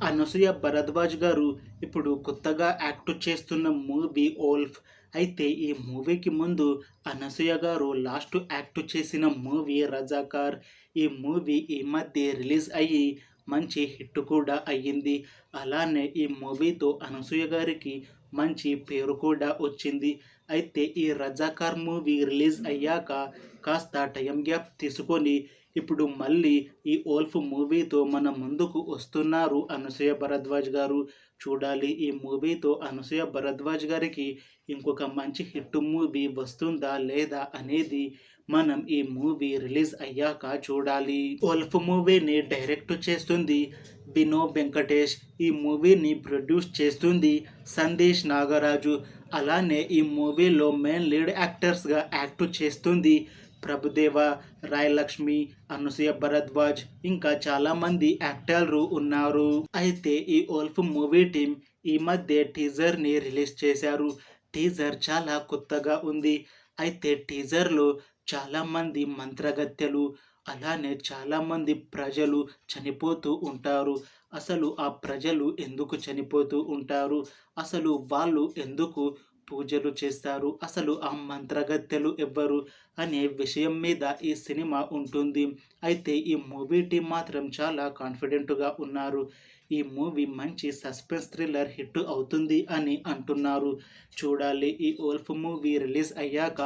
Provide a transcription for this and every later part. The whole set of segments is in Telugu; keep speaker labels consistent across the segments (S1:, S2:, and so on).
S1: అనసూయ భరద్వాజ్ గారు ఇప్పుడు కొత్తగా యాక్ట్ చేస్తున్న మూవీ 'ఓల్ఫ్'. అయితే ఈ మూవీకి ముందు అనసూయ గారు లాస్ట్ యాక్ట్ చేసిన మూవీ 'రజాకార్'. ఈ మూవీ ఈ మధ్య రిలీజ్ అయ్యి మంచి హిట్ కూడా అయ్యింది. అలానే ఈ మూవీతో అనసూయ గారికి మంచి పేరు కూడా వచ్చింది. అయితే ఈ 'రజాకార్' మూవీ రిలీజ్ అయ్యాక కాస్త టైం గ్యాప్ తీసుకొని ఇప్పుడు మళ్ళీ ఈ 'ఓల్ఫ్' మూవీతో మన ముందుకు వస్తున్నారు అనసూయ భరద్వాజ్ గారు. చూడాలి ఈ మూవీతో అనసూయ భరద్వాజ్ గారికి ఇంకొక మంచి హిట్ మూవీ వస్తుందా లేదా అనేది మనం ఈ మూవీ రిలీజ్ అయ్యాక చూడాలి. 'ఓల్ఫ్' మూవీని డైరెక్ట్ చేస్తుంది బినో వెంకటేష్. ఈ మూవీని ప్రొడ్యూస్ చేస్తుంది సందేశ్ నాగరాజు. అలానే ఈ మూవీలో మెయిన్ లీడ్ యాక్టర్స్గా యాక్ట్ చేస్తుంది ప్రభుదేవ, రాయలక్ష్మి, అనసూయ భరద్వాజ్, ఇంకా చాలామంది యాక్టర్లు ఉన్నారు. అయితే ఈ 'ఓల్ఫ్' మూవీ టీం ఈ మధ్య టీజర్ని రిలీజ్ చేశారు. టీజర్ చాలా కొత్తగా ఉంది. అయితే టీజర్లో చాలామంది మంత్రగత్తెలు, అలానే చాలామంది ప్రజలు చనిపోతూ ఉంటారు. అసలు ఆ ప్రజలు ఎందుకు చనిపోతూ ఉంటారు, అసలు వాళ్ళు ఎందుకు పూజలు చేస్తారు, అసలు ఆ మంత్రగత్తెలు ఎవ్వరు అనే విషయం మీద ఈ సినిమా ఉంటుంది. అయితే ఈ మూవీ టీం మాత్రం చాలా కాన్ఫిడెంట్గా ఉన్నారు. ఈ మూవీ మంచి సస్పెన్స్ థ్రిల్లర్ హిట్ అవుతుంది అని అంటున్నారు. చూడాలి ఈ 'ఓల్ఫ్' మూవీ రిలీజ్ అయ్యాక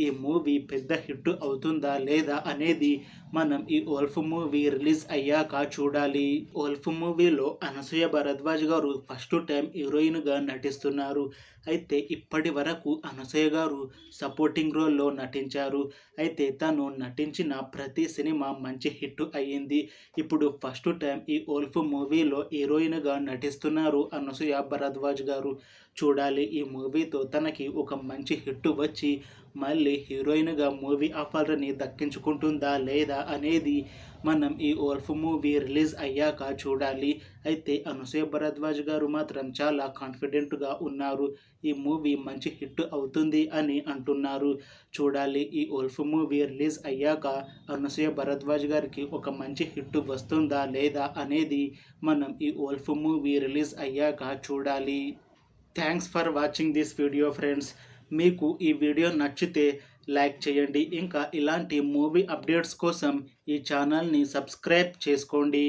S1: ఈ మూవీ పెద్ద హిట్ అవుతుందా లేదా అనేది మనం ఈ 'ఓల్ఫ్' మూవీ రిలీజ్ అయ్యాక చూడాలి. 'ఓల్ఫ్' మూవీలో అనసూయ భరద్వాజ్ గారు ఫస్ట్ టైం హీరోయిన్గా నటిస్తున్నారు. అయితే ఇప్పటి వరకు అనసూయ గారు సపోర్టింగ్ రోల్లో నటించారు. అయితే తను నటించిన ప్రతి సినిమా మంచి హిట్ అయ్యింది. ఇప్పుడు ఫస్ట్ టైం ఈ 'ఓల్ఫ్' మూవీలో హీరోయిన్గా నటిస్తున్నారు అనసూయ భరద్వాజ్ గారు. చూడాలి ఈ మూవీతో తనకి ఒక మంచి హిట్ వచ్చి మళ్ళీ హీరోయిన్గా మూవీ ఆఫర్ని దక్కించుకుంటుందా లేదా అనేది మనం ఈ 'ఓల్ఫ్' మూవీ రిలీజ్ అయ్యాక చూడాలి. అయితే అనసూయ భరద్వాజ్ గారు మాత్రం చాలా కాన్ఫిడెంట్గా ఉన్నారు. ఈ మూవీ మంచి హిట్ అవుతుంది అని అంటున్నారు. చూడాలి ఈ 'ఓల్ఫ్' మూవీ రిలీజ్ అయ్యాక అనసూయ భరద్వాజ్ గారికి ఒక మంచి హిట్ వస్తుందా లేదా అనేది మనం ఈ 'ఓల్ఫ్' మూవీ రిలీజ్ అయ్యాక చూడాలి. Thanks for watching this video friends. మీకు ఈ వీడియో నచ్చితే లైక్ చేయండి. ఇంకా ఇలాంటి మూవీ అప్డేట్స్ కోసం ఈ ఛానల్ని సబ్స్క్రైబ్ చేసుకోండి.